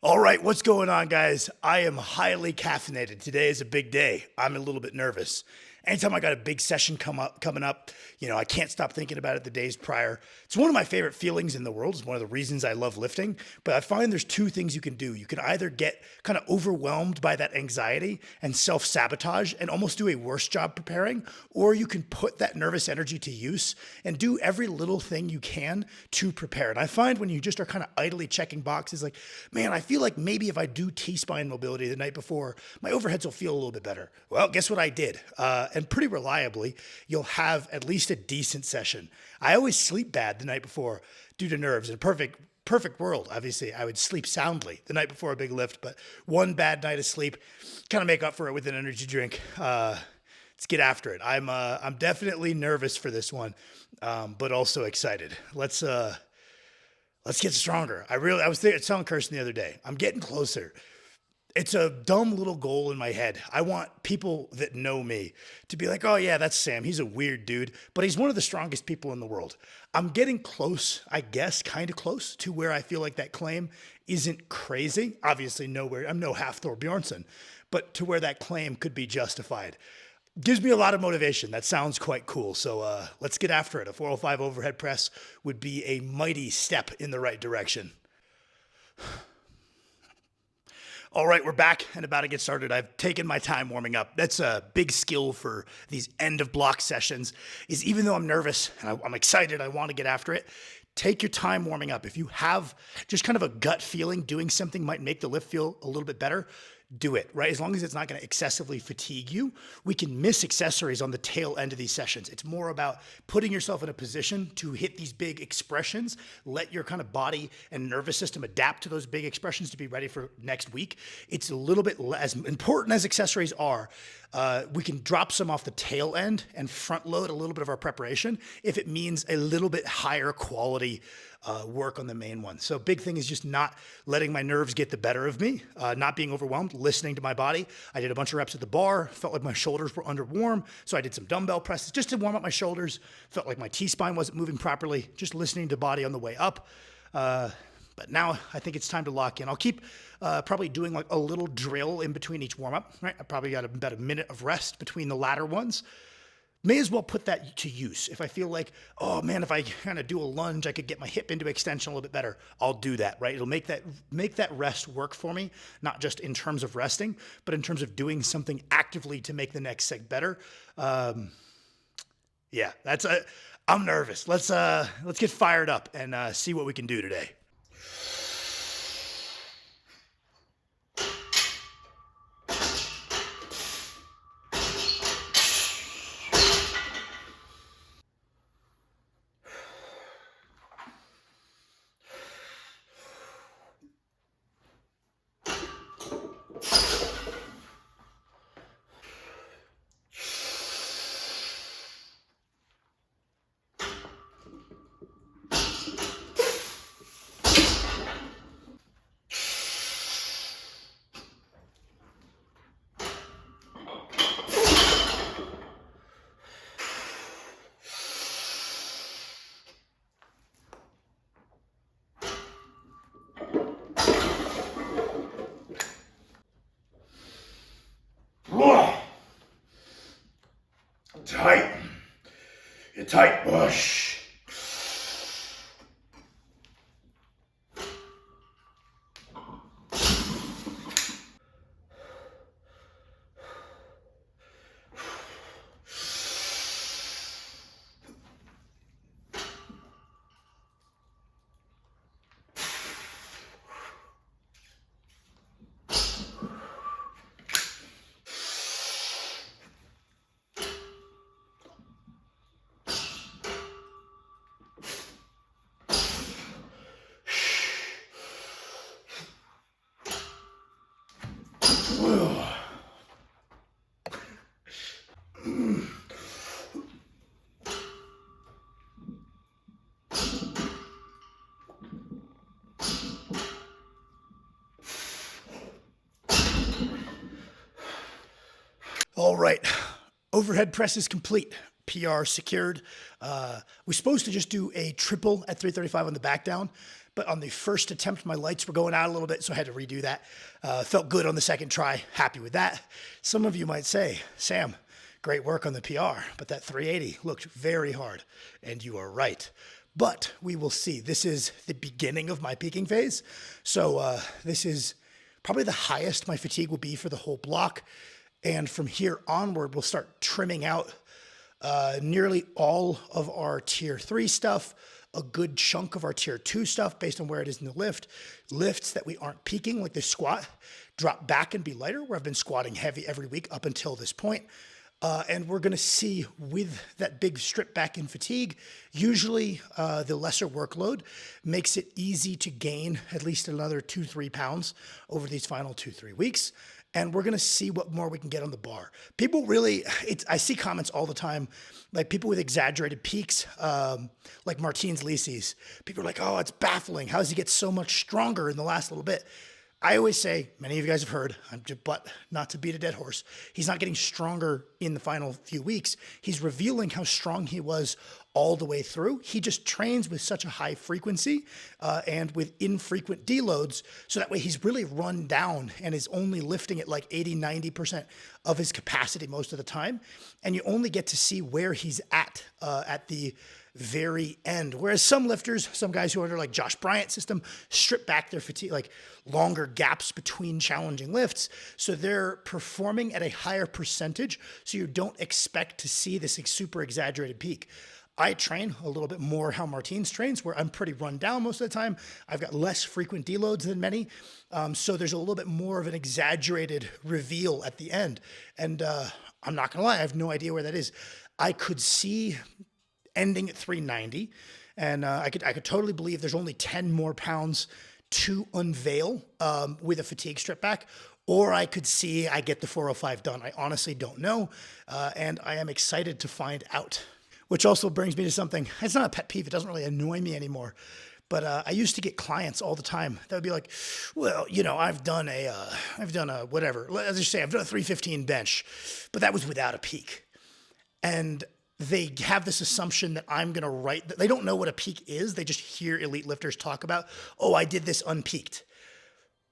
All right, what's going on, guys? I am highly caffeinated. Today is a big day. I'm a little bit nervous. Anytime I got a big session coming up, I can't stop thinking about it the days prior. It's one of my favorite feelings in the world. It's one of the reasons I love lifting. But I find there's two things you can do. You can either get kind of overwhelmed by that anxiety and self-sabotage and almost do a worse job preparing, or you can put that nervous energy to use and do every little thing you can to prepare. And I find when you just are kind of idly checking boxes, like, man, I feel like maybe if I do T-spine mobility the night before, my overheads will feel a little bit better. Well, guess what I did? And pretty reliably, you'll have at least a decent session. I always sleep bad the night before due to nerves. In a perfect world, obviously, I would sleep soundly the night before a big lift, but one bad night of sleep, kind of make up for it with an energy drink. Let's get after it. I'm definitely nervous for this one, but also excited. Let's get stronger. I was telling Kirsten the other day, I'm getting closer. It's a dumb little goal in my head. I want people that know me to be like, oh yeah, that's Sam. He's a weird dude, but he's one of the strongest people in the world. I'm getting close, I guess, kind of close to where I feel like that claim isn't crazy. Obviously, nowhere. I'm no half Thor Bjornsson, but to where that claim could be justified. Gives me a lot of motivation. That sounds quite cool. So let's get after it. A 405 overhead press would be a mighty step in the right direction. All right, we're back and about to get started. I've taken my time warming up. That's a big skill for these end of block sessions is even though I'm nervous and I'm excited, I want to get after it, take your time warming up. If you have just kind of a gut feeling doing something might make the lift feel a little bit better, do it, right? As long as it's not going to excessively fatigue you, we can miss accessories on the tail end of these sessions. It's more about putting yourself in a position to hit these big expressions, let your kind of body and nervous system adapt to those big expressions to be ready for next week. It's a little bit as important as accessories are. We can drop some off the tail end and front load a little bit of our preparation if it means a little bit higher quality work on the main one. So big thing is just not letting my nerves get the better of me, not being overwhelmed, listening to my body. I did a bunch of reps at the bar, felt like my shoulders were under warm, so I did some dumbbell presses just to warm up my shoulders, felt like my T-spine wasn't moving properly, just listening to body on the way up. But now I think it's time to lock in. I'll keep probably doing like a little drill in between each warm-up, right? I probably got about a minute of rest between the latter ones. May as well put that to use. If I feel like, oh man, if I kind of do a lunge, I could get my hip into extension a little bit better. I'll do that, right? It'll make that rest work for me, not just in terms of resting, but in terms of doing something actively to make the next seg better. Yeah, I'm nervous. Let's get fired up and see what we can do today. Tight. You're tight, Bush. All right, overhead press is complete. PR secured. We're supposed to just do a triple at 335 on the back down, but on the first attempt, my lights were going out a little bit, so I had to redo that. Felt good on the second try, happy with that. Some of you might say, Sam, great work on the PR, but that 380 looked very hard, and you are right. But we will see. This is the beginning of my peaking phase, so this is probably the highest my fatigue will be for the whole block, and from here onward, we'll start trimming out nearly all of our tier 3 stuff, a good chunk of our tier 2 stuff based on where it is in the lift. Lifts that we aren't peaking, like the squat, drop back and be lighter, where I've been squatting heavy every week up until this point. And we're going to see with that big strip back in fatigue, usually the lesser workload makes it easy to gain at least another 2-3 pounds over these final 2-3 weeks. And we're going to see what more we can get on the bar. People really, I see comments all the time, like people with exaggerated peaks, like Martins Licis. People are like, oh, it's baffling. How does he get so much stronger in the last little bit? I always say, many of you guys have heard, but not to beat a dead horse, he's not getting stronger in the final few weeks. He's revealing how strong he was all the way through. He just trains with such a high frequency and with infrequent deloads, so that way he's really run down and is only lifting at like 80-90% of his capacity most of the time. And you only get to see where he's at the very end. Whereas some lifters, some guys who are under like Josh Bryant's system, strip back their fatigue, like longer gaps between challenging lifts. So they're performing at a higher percentage. So you don't expect to see this super exaggerated peak. I train a little bit more how Martins trains, where I'm pretty run down most of the time. I've got less frequent deloads than many. So there's a little bit more of an exaggerated reveal at the end. And I'm not gonna lie, I have no idea where that is. I could see ending at 390, and I could totally believe there's only 10 more pounds to unveil with a fatigue strip back, or I could see I get the 405 done. I honestly don't know, and I am excited to find out. Which also brings me to something, it's not a pet peeve, it doesn't really annoy me anymore, but I used to get clients all the time that would be like, well, you know, I've done a whatever, let's just say I've done a 315 bench, but that was without a peak. And they have this assumption that I'm going to write, they don't know what a peak is. They just hear elite lifters talk about, oh, I did this unpeaked.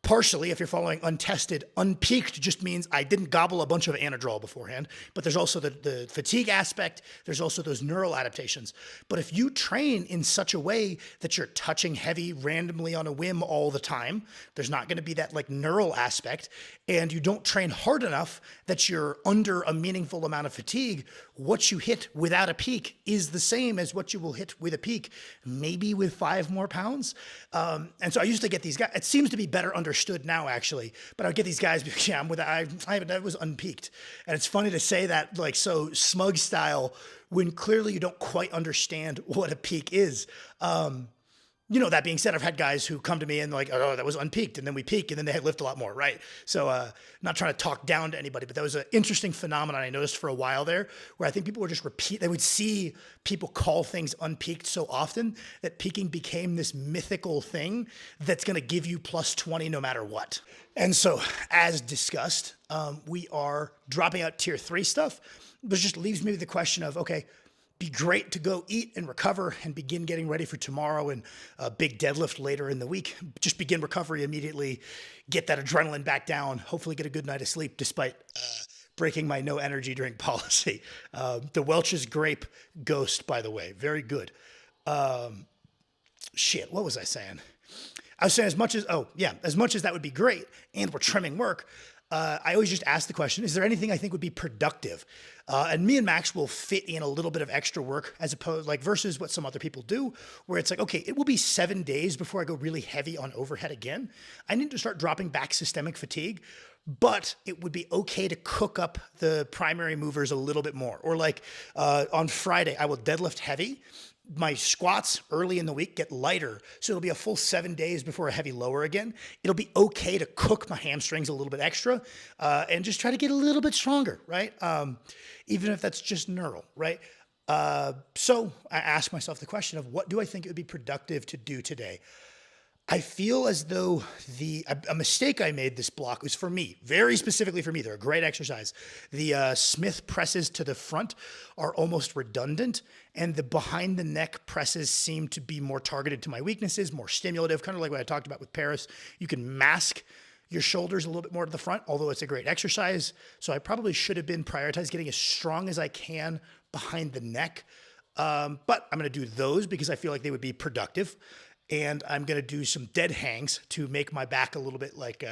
Partially, if you're following untested, unpeaked just means I didn't gobble a bunch of Anadrol beforehand, but there's also the fatigue aspect. There's also those neural adaptations. But if you train in such a way that you're touching heavy randomly on a whim all the time, there's not going to be that like neural aspect, and you don't train hard enough that you're under a meaningful amount of fatigue, what you hit without a peak is the same as what you will hit with a peak, maybe with 5 more pounds. And so I used to get these guys, it seems to be better understood now actually, but I would get these guys, yeah, I was unpeaked. And it's funny to say that like so smug style when clearly you don't quite understand what a peak is. You know, that being said, I've had guys who come to me and like, oh, that was unpeaked. And then we peak and then they lift a lot more, right? So not trying to talk down to anybody, but that was an interesting phenomenon I noticed for a while there where I think people were just they would see people call things unpeaked so often that peaking became this mythical thing that's going to give you plus 20 no matter what. And so as discussed, we are dropping out tier 3 stuff, which just leaves me with the question of, okay, be great to go eat and recover and begin getting ready for tomorrow and a big deadlift later in the week. Just begin recovery immediately, get that adrenaline back down, hopefully get a good night of sleep despite breaking my no energy drink policy. The Welch's Grape Ghost, by the way, very good. Shit, what was I saying? I was saying as much as that would be great and we're trimming work, I always just ask the question, is there anything I think would be productive? And me and Max will fit in a little bit of extra work as opposed like versus what some other people do, where it's like, okay, it will be 7 days before I go really heavy on overhead again. I need to start dropping back systemic fatigue, but it would be okay to cook up the primary movers a little bit more. Or like on Friday, I will deadlift heavy. My squats early in the week get lighter, so it'll be a full 7 days before a heavy lower again. It'll be okay to cook my hamstrings a little bit extra and just try to get a little bit stronger, right? Even if that's just neural, right? So I ask myself the question of what do I think it would be productive to do today? I feel as though a mistake I made this block was for me, very specifically for me. They're a great exercise. The Smith presses to the front are almost redundant, and the behind the neck presses seem to be more targeted to my weaknesses, more stimulative, kind of like what I talked about with Paris. You can mask your shoulders a little bit more to the front, although it's a great exercise. So I probably should have been prioritized getting as strong as I can behind the neck. But I'm going to do those because I feel like they would be productive. And I'm going to do some dead hangs to make my back a little bit like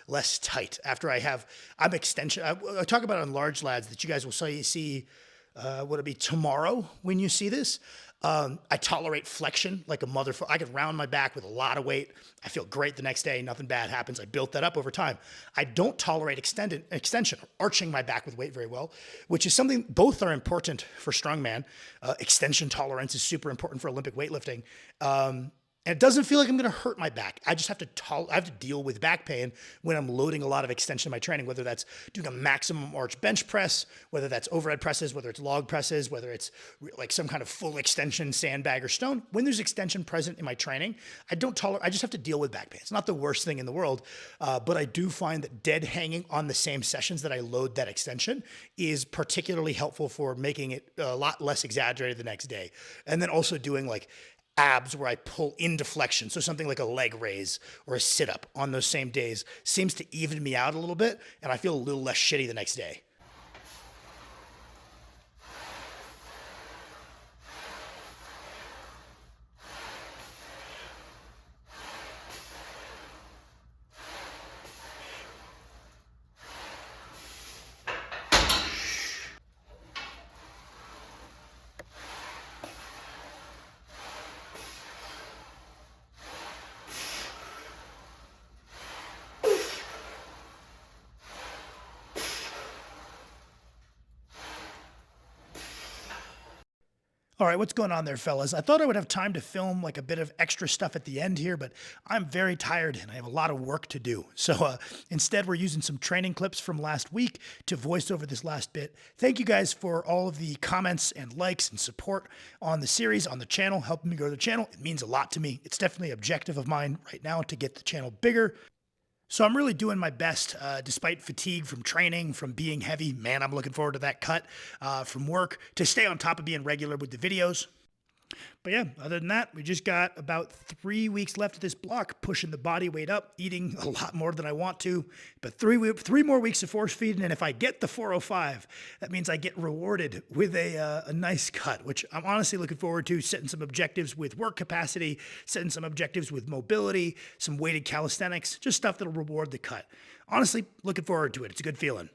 less tight after I'm extension. I talk about it on large lads that you guys will see would it be tomorrow when you see this? I tolerate flexion like a motherfucker. I can round my back with a lot of weight. I feel great the next day. Nothing bad happens. I built that up over time. I don't tolerate extension, arching my back with weight very well, which is something both are important for strongman. Extension tolerance is super important for Olympic weightlifting. And it doesn't feel like I'm going to hurt my back. I just have to I have to deal with back pain when I'm loading a lot of extension in my training, whether that's doing a maximum arch bench press, whether that's overhead presses, whether it's log presses, whether it's like some kind of full extension sandbag or stone. When there's extension present in my training, I just have to deal with back pain. It's not the worst thing in the world, but I do find that dead hanging on the same sessions that I load that extension is particularly helpful for making it a lot less exaggerated the next day. And then also doing like abs where I pull into flexion. So something like a leg raise or a sit up on those same days seems to even me out a little bit, and I feel a little less shitty the next day. All right, what's going on there, fellas? I thought I would have time to film like a bit of extra stuff at the end here, but I'm very tired and I have a lot of work to do. So instead, we're using some training clips from last week to voice over this last bit. Thank you guys for all of the comments and likes and support on the series, on the channel, helping me grow the channel. It means a lot to me. It's definitely an objective of mine right now to get the channel bigger. So I'm really doing my best, despite fatigue from training, from being heavy. Man, I'm looking forward to that cut from work, to stay on top of being regular with the videos. But yeah, other than that, we just got about 3 weeks left of this block, pushing the body weight up, eating a lot more than I want to. But three more weeks of force feeding, and if I get the 405, that means I get rewarded with a nice cut, which I'm honestly looking forward to, setting some objectives with work capacity, setting some objectives with mobility, some weighted calisthenics, just stuff that'll reward the cut. Honestly, looking forward to it. It's a good feeling.